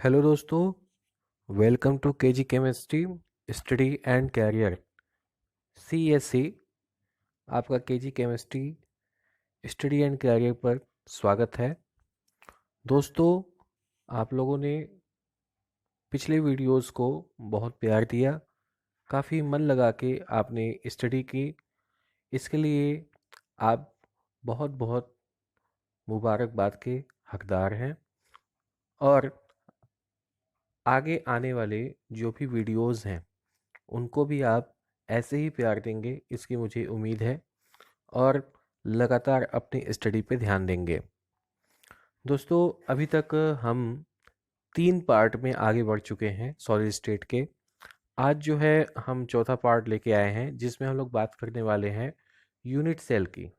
Hello दोस्तों, welcome to KG chemistry study and career CSC. आपका KG chemistry study and career पर स्वागत है। दोस्तों, आप लोगों ने पिछले वीडियोस को बहुत प्यार दिया, काफ़ी मन लगा के आपने स्टडी की। इसके लिए आप बहुत बहुत मुबारकबाद के हकदार हैं। और आगे आने वाले जो भी वीडियोस हैं उनको भी आप ऐसे ही प्यार देंगे, इसकी मुझे उम्मीद है। और लगातार अपनी स्टडी पे ध्यान देंगे। दोस्तों, अभी तक हम 3 पार्ट में आगे बढ़ चुके हैं सॉलिड स्टेट के। आज जो है हम चौथा पार्ट लेके आए हैं जिसमें हम लोग बात करने वाले हैं यूनिट सेल की।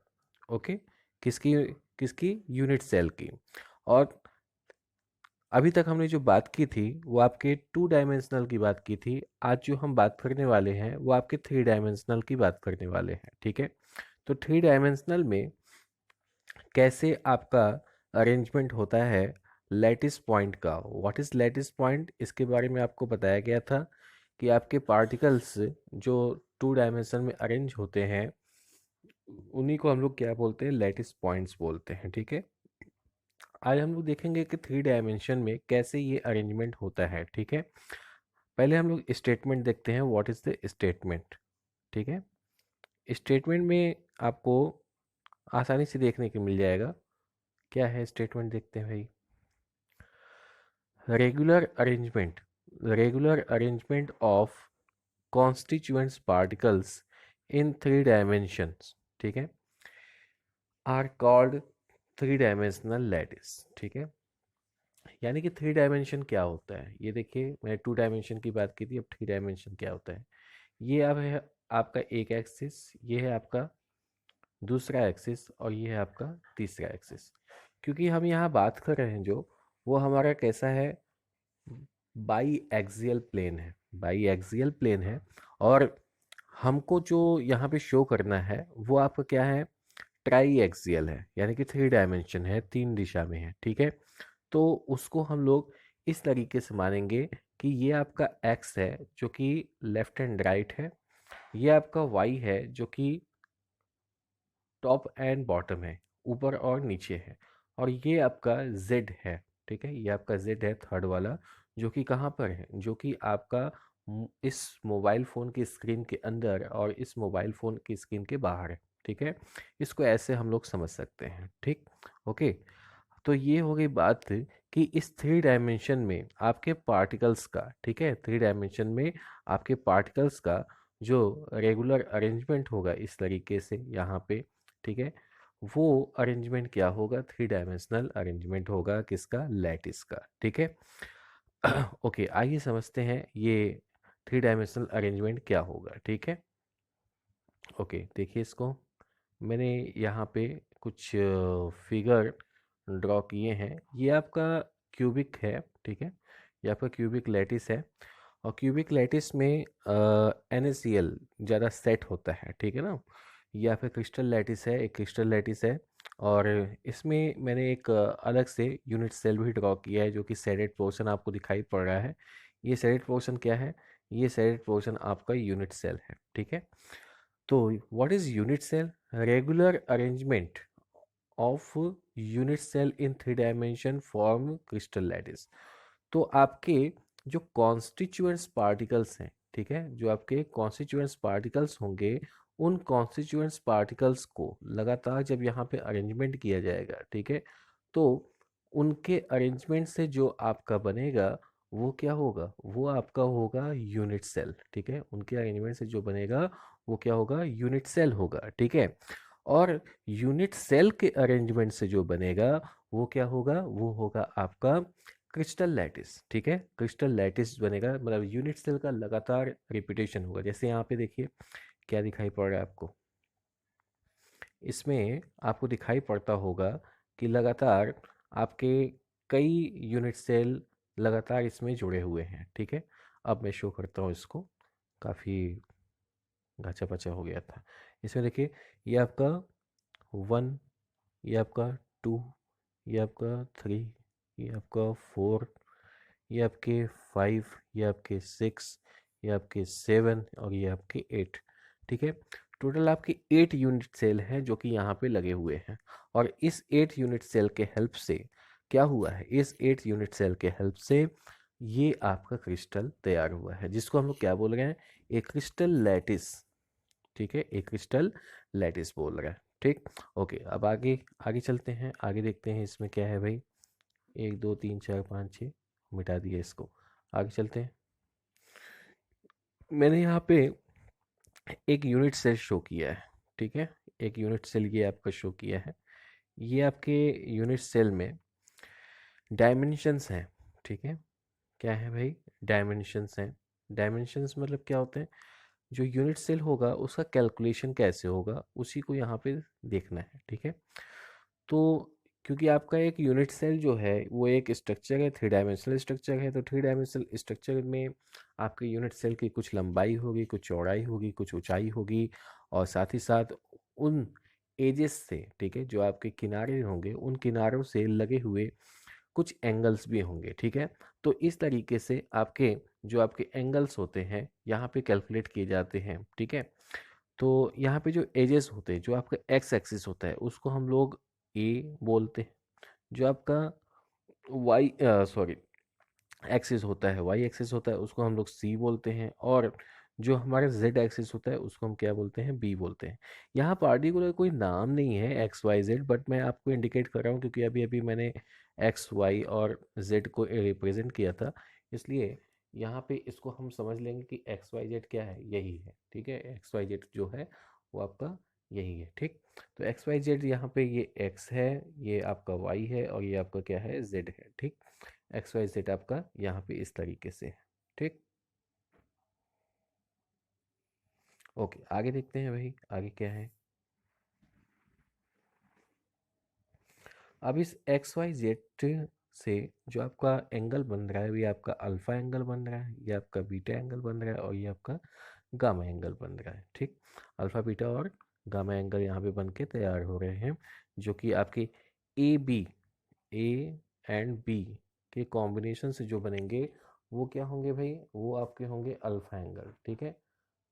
ओके, किसकी? किसकी? यूनिट सेल की। और अभी तक हमने जो बात की थी वो आपके 2 डायमेंशनल की बात की थी। आज जो हम बात करने वाले हैं वो आपके 3 डायमेंशनल की बात करने वाले हैं। ठीक है, तो 3 डायमेंशनल में कैसे आपका अरेंजमेंट होता है लैटिस पॉइंट का। व्हाट इज़ लैटिस पॉइंट, इसके बारे में आपको बताया गया था कि आपके पार्टिकल्स जो 2 डायमेंशन में अरेंज होते हैं उन्हीं को हम लोग क्या बोलते हैं, लैटिस पॉइंट्स बोलते हैं। ठीक है, आज हम लोग देखेंगे कि 3 डायमेंशन में कैसे ये अरेंजमेंट होता है। ठीक है, पहले हम लोग स्टेटमेंट देखते हैं। What is the statement? ठीक है, स्टेटमेंट में आपको आसानी से देखने को मिल जाएगा। क्या है स्टेटमेंट, देखते हैं भाई। Regular arrangement of constituents particles in 3 dimensions, ठीक है, आर कॉल्ड 3 डायमेंशनल लैटिस। ठीक है, यानी कि 3 डायमेंशन क्या होता है ये देखिए। मैंने 2 डायमेंशन की बात की थी, अब 3 डायमेंशन क्या होता है। ये अब है आपका एक एक्सिस, ये है आपका दूसरा एक्सिस, और ये है आपका तीसरा एक्सिस। क्योंकि हम यहाँ बात कर रहे हैं जो, वो हमारा कैसा है, बाई एक्सियल प्लेन है। बाई एक्सियल प्लेन है। और हमको जो यहाँ पे शो करना है वो आपका क्या है, ट्राई एक्सियल है, यानी कि 3 डायमेंशन है, 3 दिशा में है। ठीक है, तो उसको हम लोग इस तरीके से मानेंगे कि ये आपका एक्स है जो कि लेफ्ट एंड राइट है, ये आपका वाई है जो कि टॉप एंड बॉटम है, ऊपर और नीचे है, और ये आपका जेड है। ठीक है, ये आपका जेड है थर्ड वाला, जो कि कहाँ पर है, जो कि आपका इस मोबाइल फ़ोन की स्क्रीन के अंदर और इस मोबाइल फ़ोन की स्क्रीन के बाहर है। ठीक है, इसको ऐसे हम लोग समझ सकते हैं। ठीक, ओके। तो ये हो गई बात कि इस 3 डायमेंशन में आपके पार्टिकल्स का, ठीक है, 3 डायमेंशन में आपके पार्टिकल्स का जो रेगुलर अरेंजमेंट होगा इस तरीके से यहाँ पे, ठीक है, वो अरेंजमेंट क्या होगा, 3 डायमेंशनल अरेंजमेंट होगा किसका, लैटिस का। ठीक है, ओके, आइए समझते हैं ये 3 डायमेंशनल अरेंजमेंट क्या होगा। ठीक है, ओके, देखिए इसको। मैंने यहाँ पे कुछ फिगर ड्रॉ किए हैं। ये आपका क्यूबिक है। ठीक है, ये आपका क्यूबिक लैटिस है, और क्यूबिक लैटिस में NaCl ज़्यादा सेट होता है। ठीक है ना, ये आपका क्रिस्टल लैटिस है, एक क्रिस्टल लैटिस है। और इसमें मैंने एक अलग से यूनिट सेल भी ड्रॉ किया है जो कि शेडेड पोर्शन आपको दिखाई पड़ रहा है। ये शेडेड पोर्शन क्या है, ये शेडेड पोर्शन आपका यूनिट सेल है। ठीक है, तो what is unit cell? Regular arrangement of unit cell in 3 dimension form crystal lattice. तो आपके जो कॉन्स्टिट्यूएंट्स पार्टिकल्स हैं, ठीक है, जो आपके कॉन्स्टिट्यूएंट्स पार्टिकल्स होंगे, उन कॉन्स्टिट्यूएंट्स पार्टिकल्स को लगातार जब यहाँ पे अरेंजमेंट किया जाएगा, ठीक है, तो उनके अरेंजमेंट से जो आपका बनेगा वो क्या होगा, वो आपका होगा यूनिट सेल। ठीक है, उनके अरेंजमेंट से जो बनेगा वो क्या होगा, यूनिट सेल होगा। ठीक है, और यूनिट सेल के अरेंजमेंट से जो बनेगा वो क्या होगा, वो होगा आपका क्रिस्टल लैटिस। ठीक है, क्रिस्टल लैटिस बनेगा, मतलब यूनिट सेल का लगातार रिपीटेशन होगा। जैसे यहाँ पे देखिए क्या दिखाई पड़ रहा है आपको, इसमें आपको दिखाई पड़ता होगा कि लगातार आपके कई यूनिट सेल लगातार इसमें जुड़े हुए हैं। ठीक है, अब मैं शो करता हूँ इसको, काफ़ी घाचा पचा हो गया था। इसमें देखिए, ये आपका 1, ये आपका 2, ये आपका 3, ये आपका 4, ये आपके 5, ये आपके 6, ये आपके 7 और ये आपके 8। ठीक है, टोटल आपके 8 यूनिट सेल हैं जो कि यहाँ पे लगे हुए हैं। और इस 8 यूनिट सेल के हेल्प से क्या हुआ है, इस 8 यूनिट सेल के हेल्प से ये आपका क्रिस्टल तैयार हुआ है, जिसको हम लोग क्या बोल रहे हैं, एक क्रिस्टल लैटिस। ठीक है, एक क्रिस्टल लैटिस बोल रहा है। ठीक, ओके, अब आगे आगे चलते हैं, आगे देखते हैं इसमें क्या है भाई। 1 2 3 4 5 6, मिटा दिया इसको। आगे चलते हैं। मैंने यहाँ पे एक यूनिट सेल शो किया है। ठीक है, एक यूनिट सेल ये आपका शो किया है। ये आपके यूनिट सेल में डायमेंशंस हैं। ठीक है, क्या है भाई, डायमेंशंस हैं। डायमेंशंस मतलब क्या होते हैं, जो यूनिट सेल होगा उसका कैलकुलेशन कैसे होगा उसी को यहाँ पे देखना है। ठीक है, तो क्योंकि आपका एक यूनिट सेल जो है वो एक स्ट्रक्चर है, 3 डायमेंशनल स्ट्रक्चर है, तो 3 डायमेंशनल स्ट्रक्चर में आपके यूनिट सेल की कुछ लंबाई होगी, कुछ चौड़ाई होगी, कुछ ऊंचाई होगी, और साथ ही साथ उन एजेस से, ठीक है, जो आपके किनारे होंगे उन किनारों से लगे हुए कुछ एंगल्स भी होंगे। ठीक है, तो इस तरीके से आपके जो आपके एंगल्स होते हैं यहाँ पे कैलकुलेट किए जाते हैं। ठीक है, तो यहाँ पे जो एजेस होते हैं, जो आपका एक्स एक्सिस होता है उसको हम लोग ए बोलते हैं। जो आपका वाई सॉरी एक्सिस होता है, वाई एक्सिस होता है, उसको हम लोग सी बोलते हैं। और जो हमारा जेड एक्सिस होता है उसको हम क्या बोलते हैं, बी बोलते हैं। यहाँ पार्टिकुलर कोई नाम नहीं है एक्स वाई जेड, बट मैं आपको इंडिकेट कर रहा हूँ क्योंकि अभी अभी मैंने एक्स वाई और जेड को रिप्रेजेंट किया था, इसलिए यहाँ पे इसको हम समझ लेंगे कि एक्स वाई जेड क्या है, यही है। ठीक है, एक्स वाई जेड जो है वो आपका यही है। ठीक, तो एक्स वाई जेड यहाँ पे ये एक्स है, ये आपका वाई है, और ये आपका क्या है, जेड है। ठीक, एक्स वाई जेड आपका यहाँ पे इस तरीके से है। ठीक, ओके, आगे देखते हैं भाई, आगे क्या है। अब इस एक्स वाई जेड से जो आपका एंगल बन रहा है, ये आपका अल्फा एंगल बन रहा है, ये आपका बीटा एंगल बन रहा है, और ये आपका गामा एंगल बन रहा है। ठीक, अल्फा बीटा और गामा एंगल यहाँ पे बन के तैयार हो रहे हैं, जो कि आपके A B, A and B के कॉम्बिनेशन से जो बनेंगे वो क्या होंगे भाई, वो आपके होंगे अल्फा एंगल। ठीक है,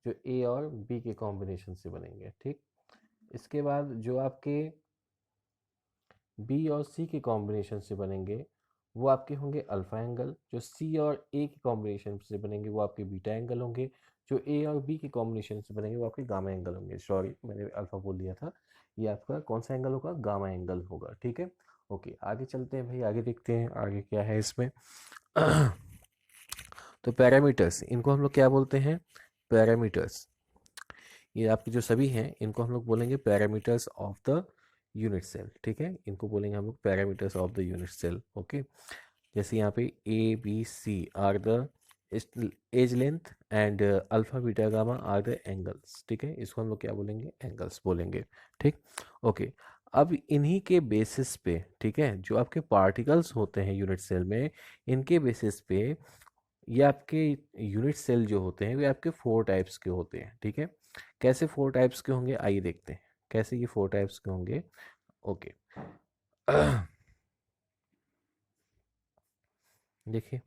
जो ए और बी के कॉम्बिनेशन से बनेंगे। ठीक, इसके बाद जो आपके बी और सी के कॉम्बिनेशन से बनेंगे वो आपके होंगे अल्फा एंगल। जो सी और ए के कॉम्बिनेशन से बनेंगे वो आपके बीटा एंगल होंगे। जो ए और बी के कॉम्बिनेशन से बनेंगे वो आपके गामा एंगल होंगे। सॉरी, मैंने अल्फा बोल दिया था, ये आपका कौन सा एंगल होगा, गामा एंगल होगा। ठीक है, ओके, आगे चलते हैं भाई, आगे देखते हैं आगे क्या है इसमें। तो पैरामीटर्स, इनको हम लोग क्या बोलते हैं, पैरामीटर्स। ये आपके जो सभी हैं इनको हम लोग बोलेंगे parameters of the unit cell. ठीक है, इनको बोलेंगे हम लोग parameters of the unit cell. Okay, जैसे यहाँ पे A B C are the edge length and alpha beta gamma are the angles. ठीक है, इसको हम लोग क्या बोलेंगे, एंगल्स बोलेंगे। ठीक, ओके, अब इन्हीं के बेसिस पे, ठीक है, जो आपके पार्टिकल्स होते हैं यूनिट सेल में, इनके बेसिस पे ये आपके यूनिट सेल जो होते हैं वे आपके 4 टाइप्स के होते हैं। ठीक है, कैसे 4 टाइप्स के होंगे आइए देखते हैं कैसे ये 4 टाइप्स के होंगे। ओके, देखिए,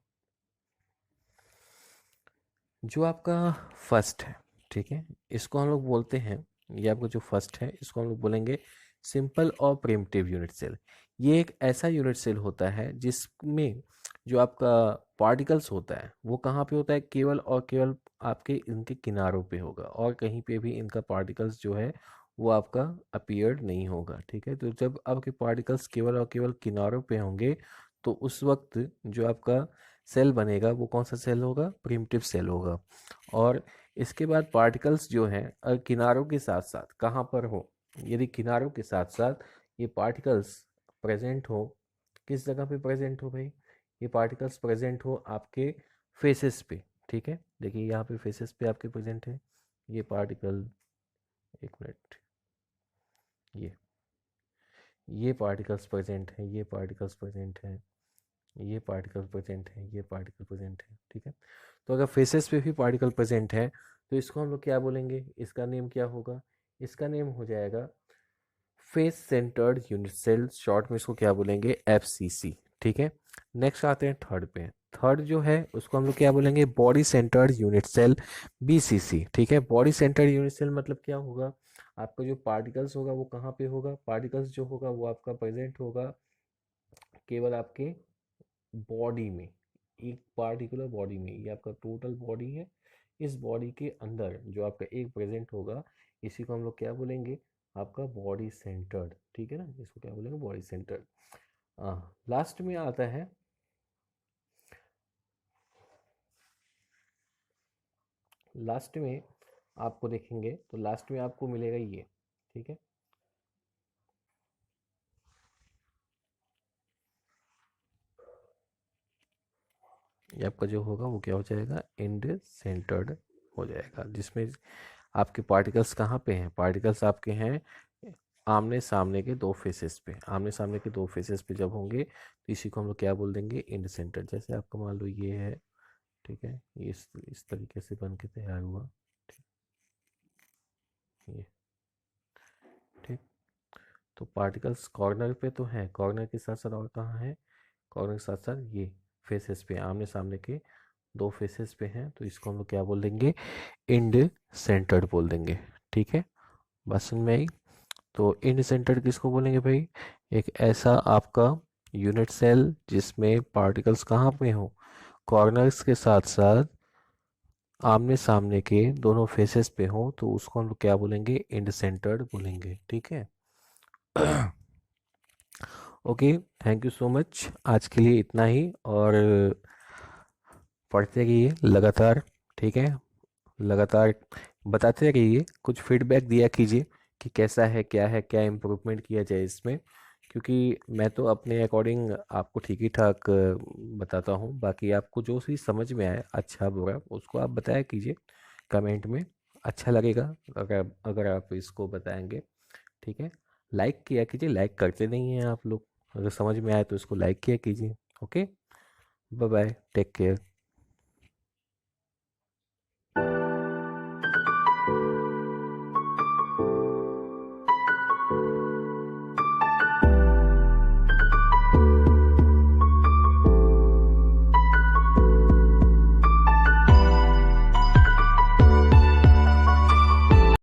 जो आपका फर्स्ट है, ठीक है, इसको हम लोग बोलते हैं, ये आपका जो फर्स्ट है इसको हम लोग बोलेंगे सिंपल और प्रिमिटिव यूनिट सेल। ये एक ऐसा यूनिट सेल होता है जिसमें जो आपका पार्टिकल्स होता है वो कहाँ पे होता है, केवल और केवल आपके इनके किनारों पे होगा, और कहीं पे भी इनका पार्टिकल्स जो है वो आपका अपीयर्ड नहीं होगा। ठीक है, तो जब आपके पार्टिकल्स केवल और केवल किनारों पे होंगे तो उस वक्त जो आपका सेल बनेगा वो कौन सा सेल होगा, प्रिमिटिव सेल होगा। और इसके बाद पार्टिकल्स जो हैं किनारों के साथ साथ कहाँ पर हो, यदि किनारों के साथ साथ ये पार्टिकल्स प्रेजेंट हो, किस जगह पे प्रेजेंट हो भाई, ये पार्टिकल्स प्रेजेंट हो आपके फेसेस पे। ठीक है, देखिए यहाँ पे फेसेस पे आपके प्रेजेंट है ये पार्टिकल, एक मिनट, ये पार्टिकल्स प्रेजेंट हैं, ये पार्टिकल्स प्रेजेंट हैं, ये पार्टिकल प्रेजेंट है, ये पार्टिकल प्रेजेंट है। ठीक है, तो अगर फेसेस पे भी पार्टिकल प्रेजेंट है तो इसको हम लोग क्या बोलेंगे, इसका नेम क्या होगा, इसका नेम हो जाएगा face centred unit cell, short में इसको क्या बोलेंगे, एफसीसी। ठीक है, नेक्स्ट आते हैं थर्ड पे। थर्ड जो है उसको हम लोग क्या बोलेंगे, body centred unit cell, BCC. ठीक है, बॉडी सेंटर्ड यूनिट सेल मतलब क्या होगा, आपका जो पार्टिकल्स होगा वो कहाँ पे होगा, पार्टिकल्स जो होगा वो आपका प्रेजेंट होगा केवल आपके बॉडी में, एक पार्टिकुलर बॉडी में, ये आपका टोटल बॉडी है। इस बॉडी के अंदर जो आपका एक प्रेजेंट होगा, इसी को हम लोग क्या बोलेंगे, आपका बॉडी सेंटर्ड। ठीक है ना, इसको क्या बोलेंगे, बॉडी सेंटर्ड। लास्ट में आता है, लास्ट में आपको देखेंगे तो लास्ट में आपको मिलेगा ये। ठीक है, ये आपका जो होगा वो क्या हो जाएगा, एंड सेंटर्ड हो जाएगा, जिसमें आपके पार्टिकल्स कहाँ पे हैं, पार्टिकल्स आपके हैं आमने सामने के दो फेसेस पे, आमने सामने के दो फेसेस पे जब होंगे तो इसी को हम लोग क्या बोल देंगे, एंड सेंटर। जैसे आपका मान लो ये है, ठीक है, ये इस तरीके से बन के तैयार हुआ। ठीक, ये ठीक। तो पार्टिकल्स कॉर्नर पे तो हैं, कॉर्नर के साथ साथ और कहाँ है, कॉर्नर के साथ साथ ये फेसेस पे, आमने सामने के दो फेसेस पे हैं, तो इसको हम लोग क्या बोल देंगे, इंड सेंटर्ड बोल देंगे। ठीक है, बात समझ में आई। तो इंड सेंटर्ड किसको बोलेंगे भाई, एक ऐसा आपका यूनिट सेल जिसमें पार्टिकल्स कहाँ पे हो, कॉर्नर्स के साथ साथ आमने सामने के दोनों फेसेस पे हो, तो उसको हम लोग क्या बोलेंगे, इंड सेंटर्ड बोलेंगे। ठीक है। Okay, thank you so much, आज के लिए इतना ही। और पढ़ते रहिए लगातार। ठीक है, लगातार बताते रहिए, कुछ फीडबैक दिया कीजिए कि कैसा है, क्या है, क्या इम्प्रूवमेंट किया जाए इसमें, क्योंकि मैं तो अपने अकॉर्डिंग आपको ठीक ही ठाक बताता हूँ, बाकी आपको जो भी समझ में आए अच्छा बुरा उसको आप बताया कीजिए कमेंट में, अच्छा लगेगा अगर अगर आप इसको बताएंगे। ठीक है, लाइक किया कीजिए, लाइक करते नहीं हैं आप लोग, अगर समझ में आए तो इसको लाइक किया कीजिए। Okay, bye bye, take care.